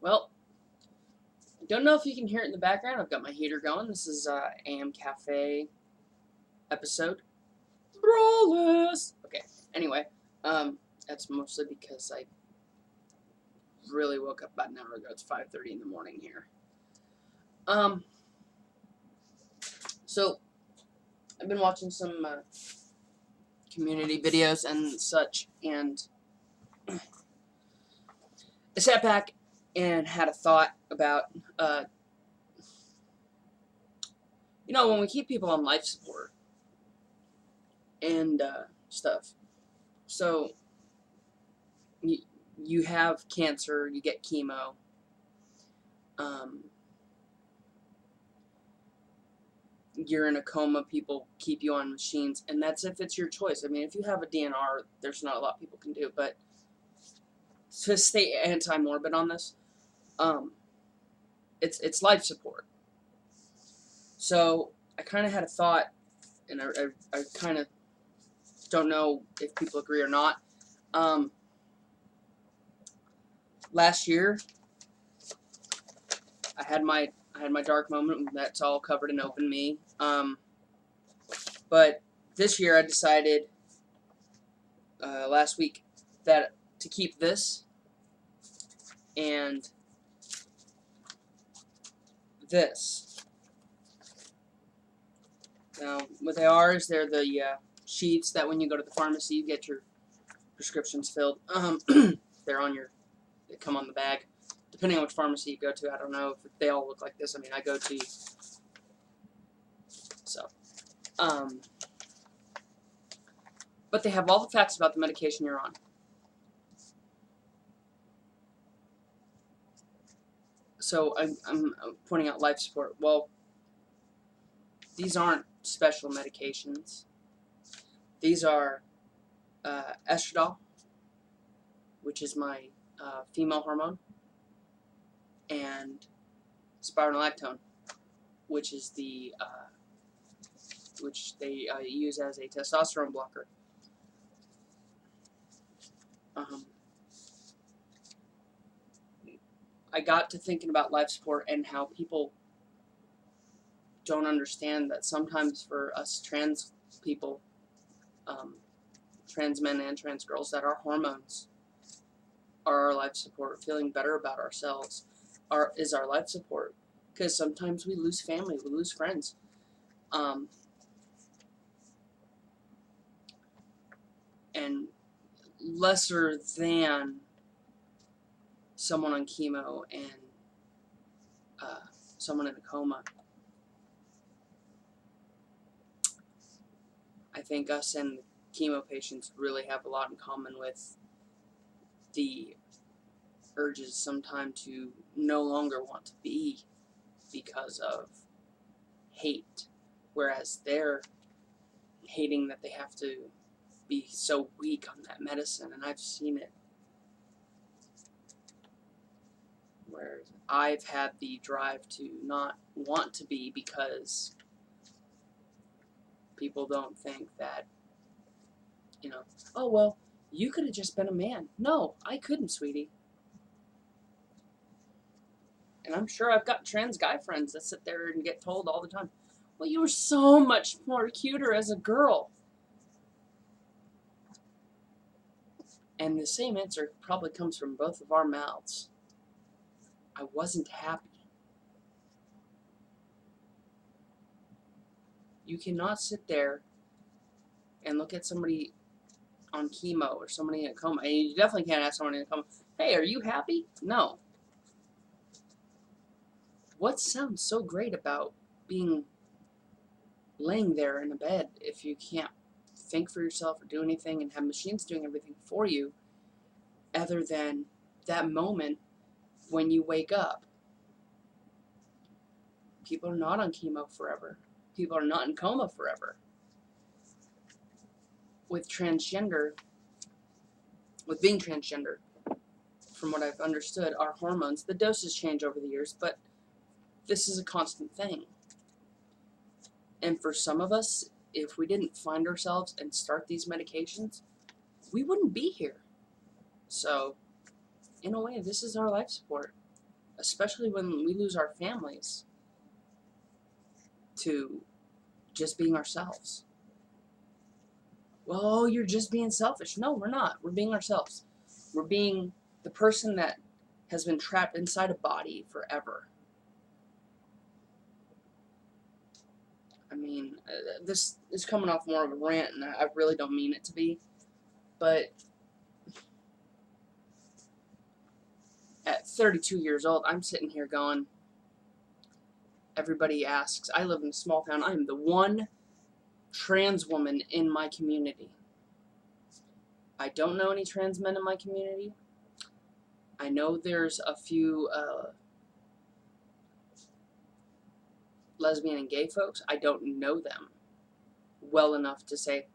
Well, don't know if you can hear it in the background. I've got my heater going. This is AM Cafe episode. Brawlers! Okay, anyway, that's mostly because I really woke up about an hour ago. It's 5:30 in the morning here. So, I've been watching some community videos and such, and I sat back and had a thought about, when we keep people on life support and stuff. So, you have cancer, you get chemo. You're in a coma, people keep you on machines, and that's if it's your choice. I mean, if you have a DNR, there's not a lot people can do, but to stay anti-morbid on this, it's life support. So I kind of had a thought, and I kind of don't know if people agree or not. Last year, I had my dark moment. That's all covered in open me. But this year, I decided last week that to keep this and this. Now, what they are is they're the sheets that when you go to the pharmacy, you get your prescriptions filled. They're on your, they come on the bag. Depending on which pharmacy you go to, I don't know if they all look like this. I mean, I go to, so, but they have all the facts about the medication you're on. So I'm pointing out life support. Well, these aren't special medications. These are estradiol, which is my female hormone, and spironolactone, which is the which they use as a testosterone blocker. I got to thinking about life support and how people don't understand that sometimes for us trans people, trans men and trans girls, that our hormones are our life support. Feeling better about ourselves is our life support, because sometimes we lose family, we lose friends. And lesser than someone on chemo and someone in a coma. I think us and chemo patients really have a lot in common with the urges sometimes to no longer want to be because of hate, whereas they're hating that they have to be so weak on that medicine, and I've seen it. Where I've had the drive to not want to be because people don't think that, oh, well, you could have just been a man. No, I couldn't, sweetie. And I'm sure I've got trans guy friends that sit there and get told all the time, well, you were so much more cuter as a girl. And the same answer probably comes from both of our mouths. I wasn't happy. You cannot sit there and look at somebody on chemo or somebody in a coma, and you definitely can't ask someone in a coma, hey, are you happy? No. What sounds so great about being laying there in a bed if you can't think for yourself or do anything and have machines doing everything for you, other than that moment when you wake up? People are not on chemo forever. People are not in coma forever. With being transgender, from what I've understood, our hormones, the doses change over the years, but this is a constant thing. And for some of us, if we didn't find ourselves and start these medications, we wouldn't be here. So, in a way, this is our life support. especially when we lose our families, to just being ourselves. Well, you're just being selfish. No, we're not. We're being ourselves. We're being the person that has been trapped inside a body forever. I mean, this is coming off more of a rant, and I really don't mean it to be. But at 32 years old, I'm sitting here going, everybody asks, I live in a small town. I am the one trans woman in my community. I don't know any trans men in my community. I know there's a few lesbian and gay folks. I don't know them well enough to say,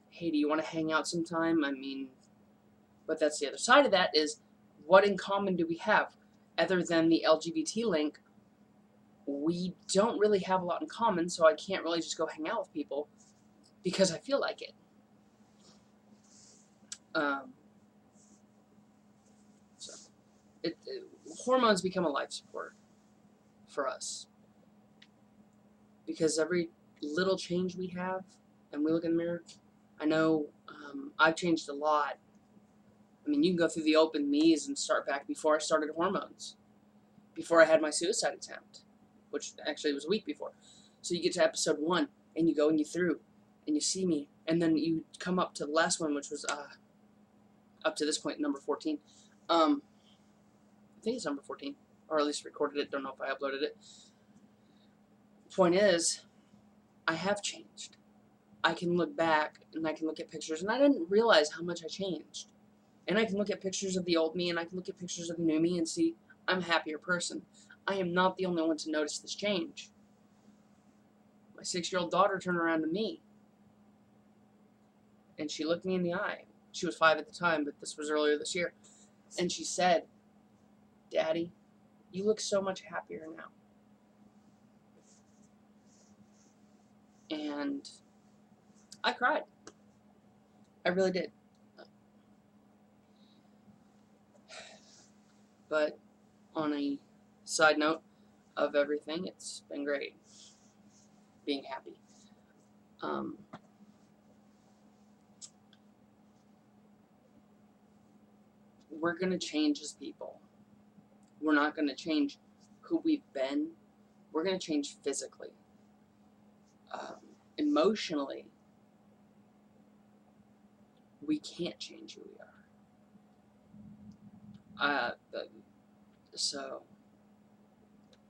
hey, do you want to hang out sometime? I mean, but that's the other side of that is, what in common do we have? Other than the LGBT link, we don't really have a lot in common, so I can't really just go hang out with people because I feel like it. So hormones become a life support for us, because every little change we have, and we look in the mirror, I know I've changed a lot. I mean, you can go through the open me's and start back before I started hormones, before I had my suicide attempt, which actually was a week before. So you get to episode 1, and you go and you through, and you see me, and then you come up to the last one, which was up to this point, number 14. I think it's number 14, or at least recorded it. Don't know if I uploaded it. Point is, I have changed. I can look back, and I can look at pictures, and I didn't realize how much I changed. And I can look at pictures of the old me, and I can look at pictures of the new me and see I'm a happier person. I am not the only one to notice this change. My 6-year-old daughter turned around to me, and she looked me in the eye. She was 5 at the time, but this was earlier this year. And she said, Daddy, you look so much happier now. And I cried. I really did. But on a side note of everything, it's been great being happy. We're going to change as people. We're not going to change who we've been. We're going to change physically. Emotionally, we can't change who we are. So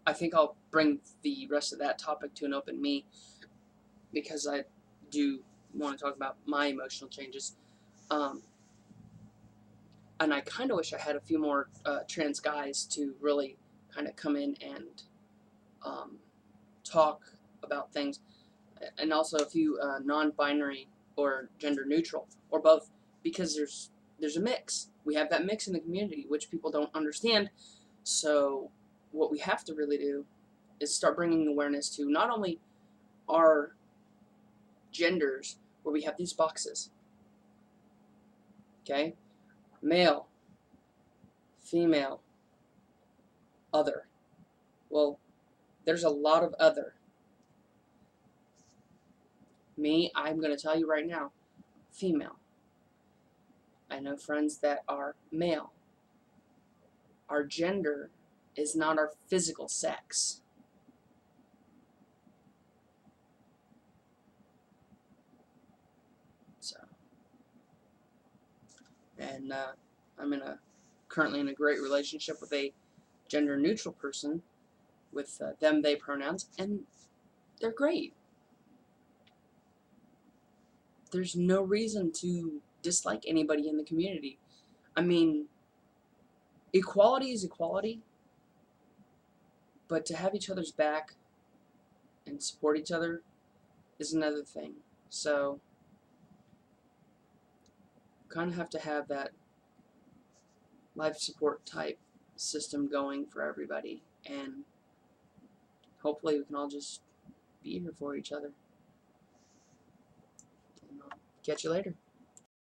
I think I'll bring the rest of that topic to an open me, because I do want to talk about my emotional changes. And I kind of wish I had a few more trans guys to really kind of come in and talk about things, and also a few non-binary or gender neutral, or both, because there's a mix. We have that mix in the community, which people don't understand. So what we have to really do is start bringing awareness to not only our genders, where we have these boxes, okay? Male, female, other. Well, there's a lot of other. Me, I'm going to tell you right now, female. I know friends that are male. Our gender is not our physical sex. So, and I'm currently in a great relationship with a gender neutral person with them, they pronouns, and they're great. There's no reason to dislike anybody in the community. I mean, equality is equality, but to have each other's back and support each other is another thing. So, kind of have to have that life support type system going for everybody, and hopefully we can all just be here for each other. And I'll catch you later.